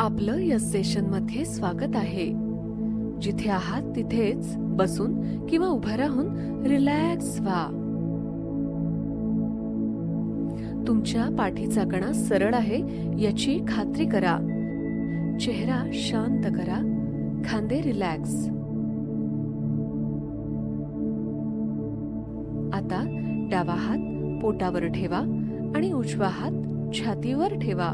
आपलं या सेशन मध्ये स्वागत आहे. जिथे आहात तिथेच बसून किंवा उभं राहून रिलॅक्स व्हा. तुमच्या पाठीचा कणा सरळ आहे याची खात्री करा. चेहरा शांत करा. खांदे रिलॅक्स. आता डावा हात पोटावर ठेवा आणि उजवा हात छातीवर ठेवा.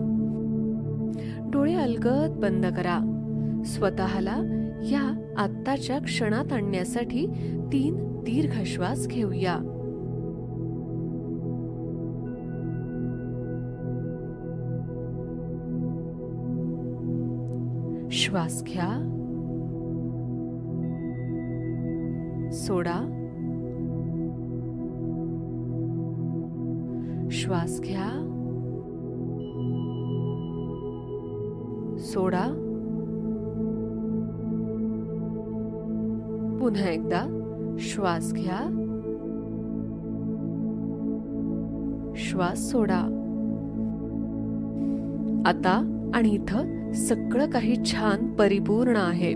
डोळे अलगद बंद करा. स्वतःला या आत्ताच्या क्षणात आणण्यासाठी 3 दीर्घ श्वास घेऊया. श्वास घ्या. सोडा. श्वास घ्या. सोडा. पुन्हा एकदा श्वास घ्या. श्वास सोडा. आता आणि इथं सगळं काही छान परिपूर्ण आहे.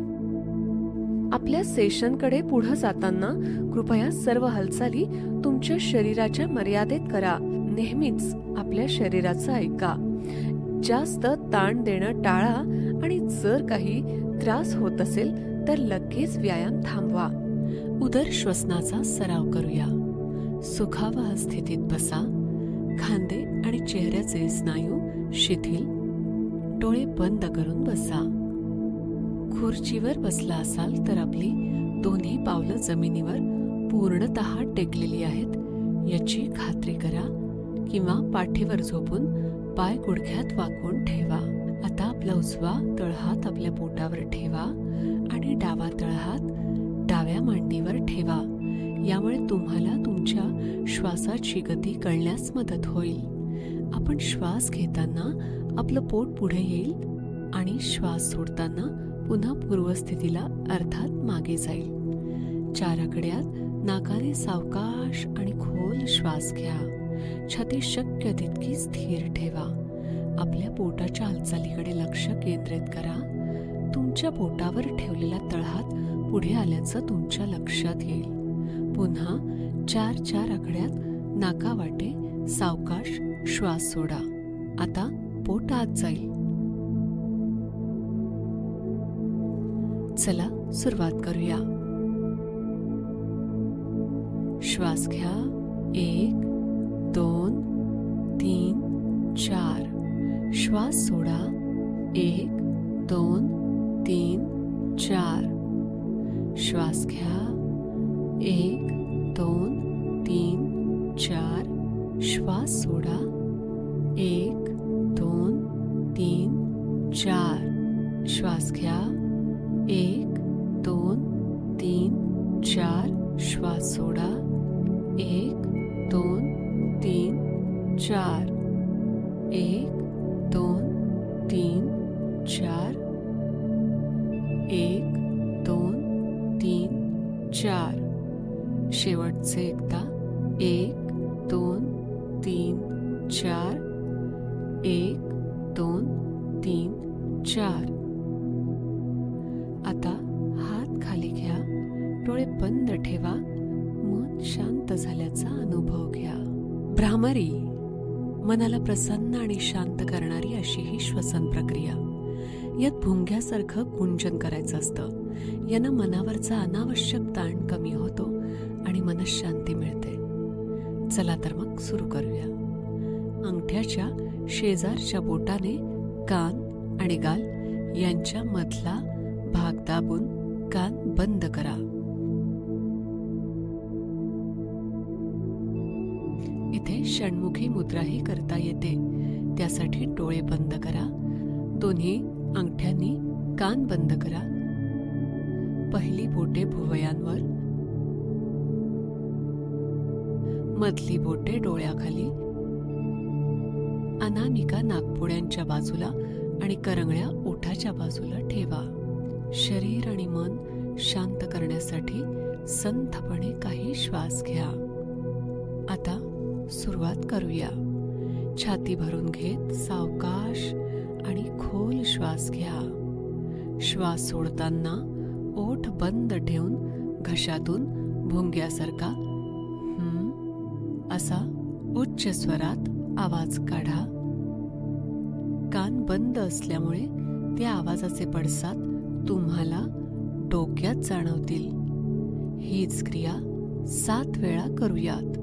आपल्या सेशनकडे पुढे जाताना कृपया सर्व हालचाली तुमच्या शरीराच्या मर्यादेत करा. नेहमीच आपल्या शरीराचं ऐका. जास्त ताण देणं टाळा आणि जर काही त्रास होत असेल तर लगेच व्यायाम थांबवा. उदर श्वसनाचा सराव करूया. सुखावह स्थितीत बसा. खांदे आणि चेहऱ्याचे स्नायू शिथिल. डोळे बंद करून बसा. खुर्चीवर बसला असाल तर आपली दोन्ही पावलं जमिनीवर पूर्णतः टेकलेली आहेत याची खात्री करा किंवा पाठीवर झोपून पाय गुडघ्यात वाकवून ठेवा. आता आपला उजवा तळहात आपल्या पोटावर ठेवा आणि डावा तळहात डाव्या मांडीवर ठेवा. यामुळे तुम्हाला तुमच्या श्वासाची गती कळण्यास मदत होईल. आपण श्वास घेताना आपलं पोट पुढे येईल आणि श्वास सोडताना पुन्हा पूर्वस्थितीला अर्थात मागे जाईल. 4 आकड्यात नाकाने सावकाश आणि खोल श्वास घ्या. छाती शक्य तितकी स्थिर ठेवा. आपल्या पोटाच्या हालचालीकडे लक्ष केंद्रित करा. तुमच्या पोटावर ठेवलेला तळहात पुढे आल्याचं तुमच्या लक्षात येईल. पुन्हा 4 आकड्यात नाकावाटे सावकाश श्वास सोडा. आता पोट आत जाईल. चला सुरुवात करूया. श्वास घ्या. 1 2 3 4. श्वास सोडा. 1 2 3 4. श्वास घ्या. 1 2 3 4. श्वास सोडा. 1 2 3 4. श्वास घ्या. 1 2 3 4. श्वास सोडा. 1 2 3 4. 1 2 3 4. 1 2 3 4. शेवटचे एकदा. 1 2 3 4. 1 2 3 4. आता हात खाली घ्या. डोळे बंद ठेवा. मन शांत झाल्याचा अनुभव घ्या. भ्रामरी मनाला प्रसन्न आणि शांत करणारी अशी ही श्वसन प्रक्रिया. यात भुंग्यासारखं गुंजन करायचं असतं. यानं मनावरचा अनावश्यक ताण कमी होतो आणि मनःशांती मिळते. चला तर मग सुरू करूया. अंगठ्याच्या शेजारच्या बोटाने कान आणि गाल यांच्या मधला भाग दाबून कान बंद करा. इथे षण्मुखी मुद्राही करता येते. त्यासाठी डोळे बंद करा. दोन्ही अंगठ्यांनी कान बंद करा. पहिली बोटे भुवयांवर, मधली बोटे डोळ्याखाली, अनामिका नाकपुड्यांच्या बाजूला आणि करंगळ्या ओठाच्या बाजूला ठेवा. शरीर आणि मन शांत करण्यासाठी संथपणे काही श्वास घ्या. आता सुरुवात करूया. छाती भरून घेत सावकाश आणि खोल खोल श्वास घ्या. श्वास सोडताना ओठ बंद ठेवून घशातून भुंग्यासारखा असा उच्च स्वरात आवाज काढा. कान बंद असल्यामुळे त्या आवाजाचे पडसाद तुम्हाला डोक्यात जाणवतील. हीच क्रिया 7 वेळा करूयात.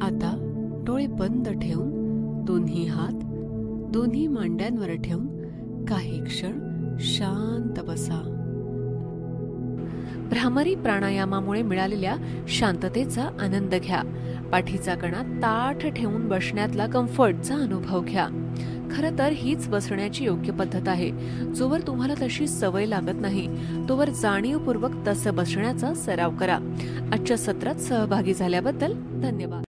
आता डोळे बंद ठेवून दोन्ही हात दोन्ही मांड्यांवर ठेवून काही क्षण शांत बसा. भ्रामरी प्राणायामामुळे मिळालेल्या शांततेचा आनंद घ्या. पाठीचा कणा ताठ ठेवून बसण्यातला कम्फर्टचा अनुभव घ्या. खरं तर हीच बसण्याची योग्य पद्धत आहे. जोवर तुम्हाला तशी सवय लागत नाही तोवर जाणीवपूर्वक तसं बसण्याचा सराव करा. आजच्या सत्रात सहभागी झाल्याबद्दल धन्यवाद.